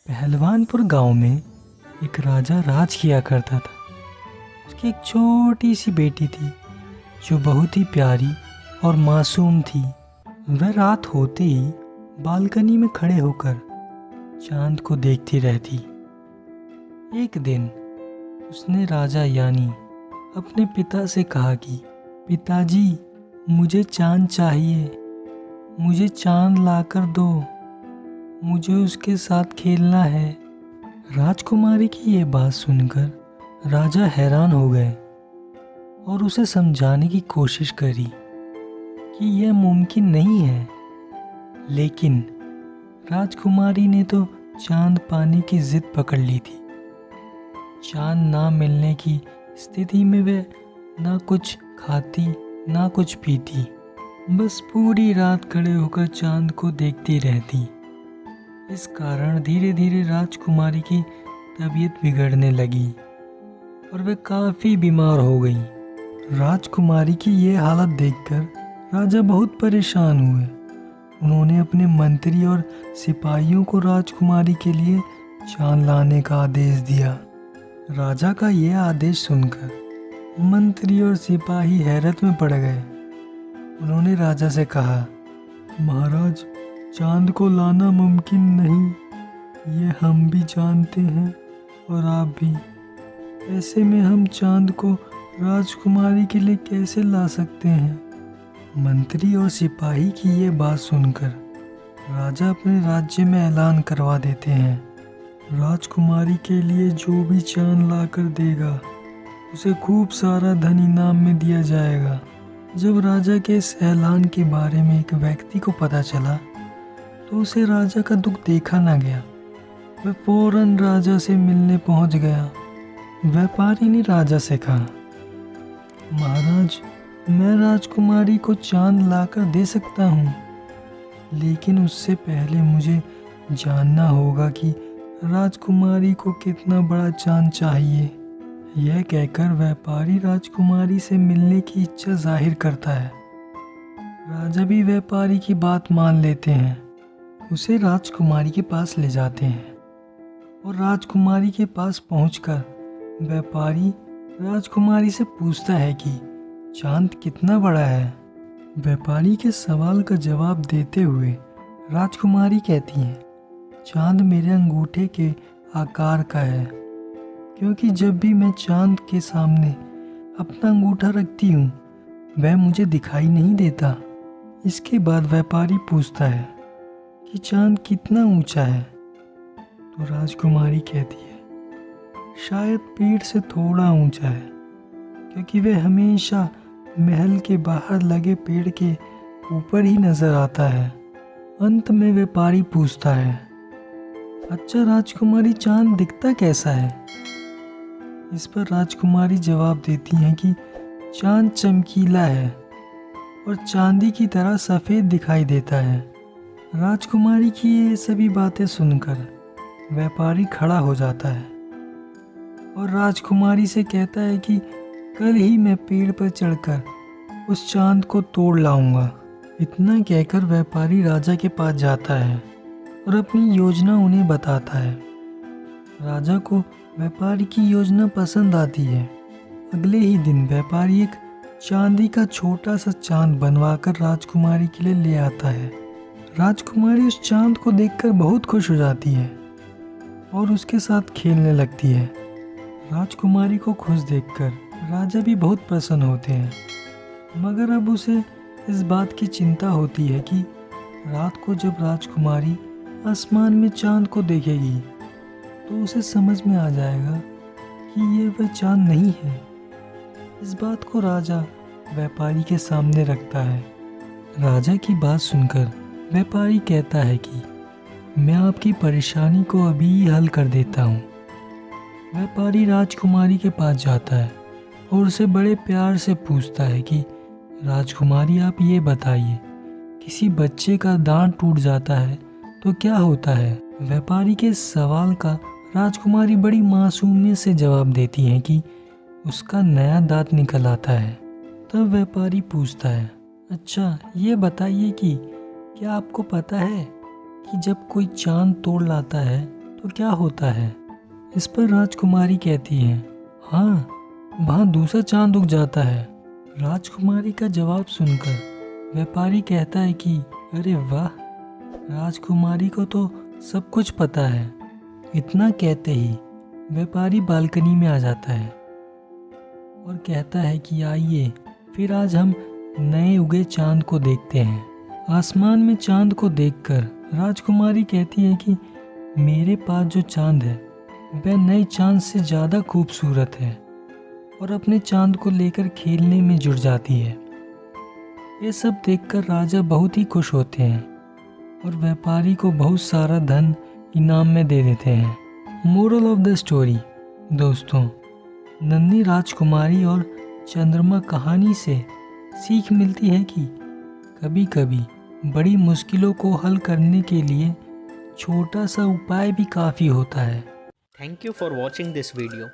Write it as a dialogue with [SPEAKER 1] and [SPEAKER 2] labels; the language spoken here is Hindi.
[SPEAKER 1] पहलवानपुर गांव में एक राजा राज किया करता था। उसकी एक छोटी सी बेटी थी जो बहुत ही प्यारी और मासूम थी। वह रात होते ही बालकनी में खड़े होकर चांद को देखती रहती। एक दिन उसने राजा यानी अपने पिता से कहा कि पिताजी, मुझे चांद चाहिए, मुझे चांद लाकर दो, मुझे उसके साथ खेलना है। राजकुमारी की ये बात सुनकर राजा हैरान हो गए और उसे समझाने की कोशिश करी कि यह मुमकिन नहीं है, लेकिन राजकुमारी ने तो चांद पाने की जिद पकड़ ली थी। चांद ना मिलने की स्थिति में वे ना कुछ खाती ना कुछ पीती, बस पूरी रात खड़े होकर चांद को देखती रहती। इस कारण धीरे धीरे राजकुमारी की तबीयत बिगड़ने लगी और वे काफ़ी बीमार हो गई। राजकुमारी की ये हालत देखकर राजा बहुत परेशान हुए। उन्होंने अपने मंत्री और सिपाहियों को राजकुमारी के लिए चांद लाने का आदेश दिया। राजा का यह आदेश सुनकर मंत्री और सिपाही हैरत में पड़ गए। उन्होंने राजा से कहा, महाराज, चांद को लाना मुमकिन नहीं, ये हम भी जानते हैं और आप भी। ऐसे में हम चांद को राजकुमारी के लिए कैसे ला सकते हैं। मंत्री और सिपाही की ये बात सुनकर राजा अपने राज्य में ऐलान करवा देते हैं, राजकुमारी के लिए जो भी चांद लाकर देगा उसे खूब सारा धन इनाम में दिया जाएगा। जब राजा के इस ऐलान के बारे में एक व्यक्ति को पता चला तो उसे राजा का दुख देखा ना गया। वह फौरन राजा से मिलने पहुंच गया। व्यापारी ने राजा से कहा, महाराज, मैं राजकुमारी को चांद लाकर दे सकता हूँ, लेकिन उससे पहले मुझे जानना होगा कि राजकुमारी को कितना बड़ा चांद चाहिए। यह कहकर व्यापारी राजकुमारी से मिलने की इच्छा जाहिर करता है। राजा भी व्यापारी की बात मान लेते हैं, उसे राजकुमारी के पास ले जाते हैं और राजकुमारी के पास पहुंचकर व्यापारी राजकुमारी से पूछता है कि चांद कितना बड़ा है। व्यापारी के सवाल का जवाब देते हुए राजकुमारी कहती है, चांद मेरे अंगूठे के आकार का है, क्योंकि जब भी मैं चांद के सामने अपना अंगूठा रखती हूँ वह मुझे दिखाई नहीं देता। इसके बाद व्यापारी पूछता है कि चांद कितना ऊंचा है, तो राजकुमारी कहती है, शायद पेड़ से थोड़ा ऊंचा है, क्योंकि वह हमेशा महल के बाहर लगे पेड़ के ऊपर ही नजर आता है। अंत में व्यापारी पूछता है, अच्छा राजकुमारी, चांद दिखता कैसा है। इस पर राजकुमारी जवाब देती हैं कि चांद चमकीला है और चांदी की तरह सफ़ेद दिखाई देता है। राजकुमारी की ये सभी बातें सुनकर व्यापारी खड़ा हो जाता है और राजकुमारी से कहता है कि कल ही मैं पेड़ पर चढ़कर उस चांद को तोड़ लाऊंगा। इतना कहकर व्यापारी राजा के पास जाता है और अपनी योजना उन्हें बताता है। राजा को व्यापारी की योजना पसंद आती है। अगले ही दिन व्यापारी एक चांदी का छोटा सा चांद बनवाकर राजकुमारी के लिए ले आता है। राजकुमारी उस चांद को देखकर बहुत खुश हो जाती है और उसके साथ खेलने लगती है। राजकुमारी को खुश देखकर राजा भी बहुत प्रसन्न होते हैं, मगर अब उसे इस बात की चिंता होती है कि रात को जब राजकुमारी आसमान में चांद को देखेगी तो उसे समझ में आ जाएगा कि ये वह चांद नहीं है। इस बात को राजा व्यापारी के सामने रखता है। राजा की बात सुनकर व्यापारी कहता है कि मैं आपकी परेशानी को अभी ही हल कर देता हूँ। व्यापारी राजकुमारी के पास जाता है और उसे बड़े प्यार से पूछता है कि राजकुमारी, आप ये बताइए, किसी बच्चे का दांत टूट जाता है तो क्या होता है। व्यापारी के सवाल का राजकुमारी बड़ी मासूमियत से जवाब देती है कि उसका नया दांत निकल आता है। तब व्यापारी पूछता है, अच्छा ये बताइए कि क्या आपको पता है कि जब कोई चांद तोड़ लाता है तो क्या होता है? इस पर राजकुमारी कहती है, हाँ, वहाँ दूसरा चांद उग जाता है। राजकुमारी का जवाब सुनकर व्यापारी कहता है कि अरे वाह, राजकुमारी को तो सब कुछ पता है। इतना कहते ही व्यापारी बालकनी में आ जाता है और कहता है कि आइए फिर आज हम नए उगे चांद को देखते हैं। आसमान में चांद को देखकर राजकुमारी कहती है कि मेरे पास जो चांद है वह नए चांद से ज़्यादा खूबसूरत है, और अपने चांद को लेकर खेलने में जुट जाती है। ये सब देखकर राजा बहुत ही खुश होते हैं और व्यापारी को बहुत सारा धन इनाम में दे देते हैं। मोरल ऑफ द स्टोरी, दोस्तों, नन्ही राजकुमारी और चंद्रमा कहानी से सीख मिलती है कि कभी कभी बड़ी मुश्किलों को हल करने के लिए छोटा सा उपाय भी काफ़ी होता है।
[SPEAKER 2] Thank you for watching this video.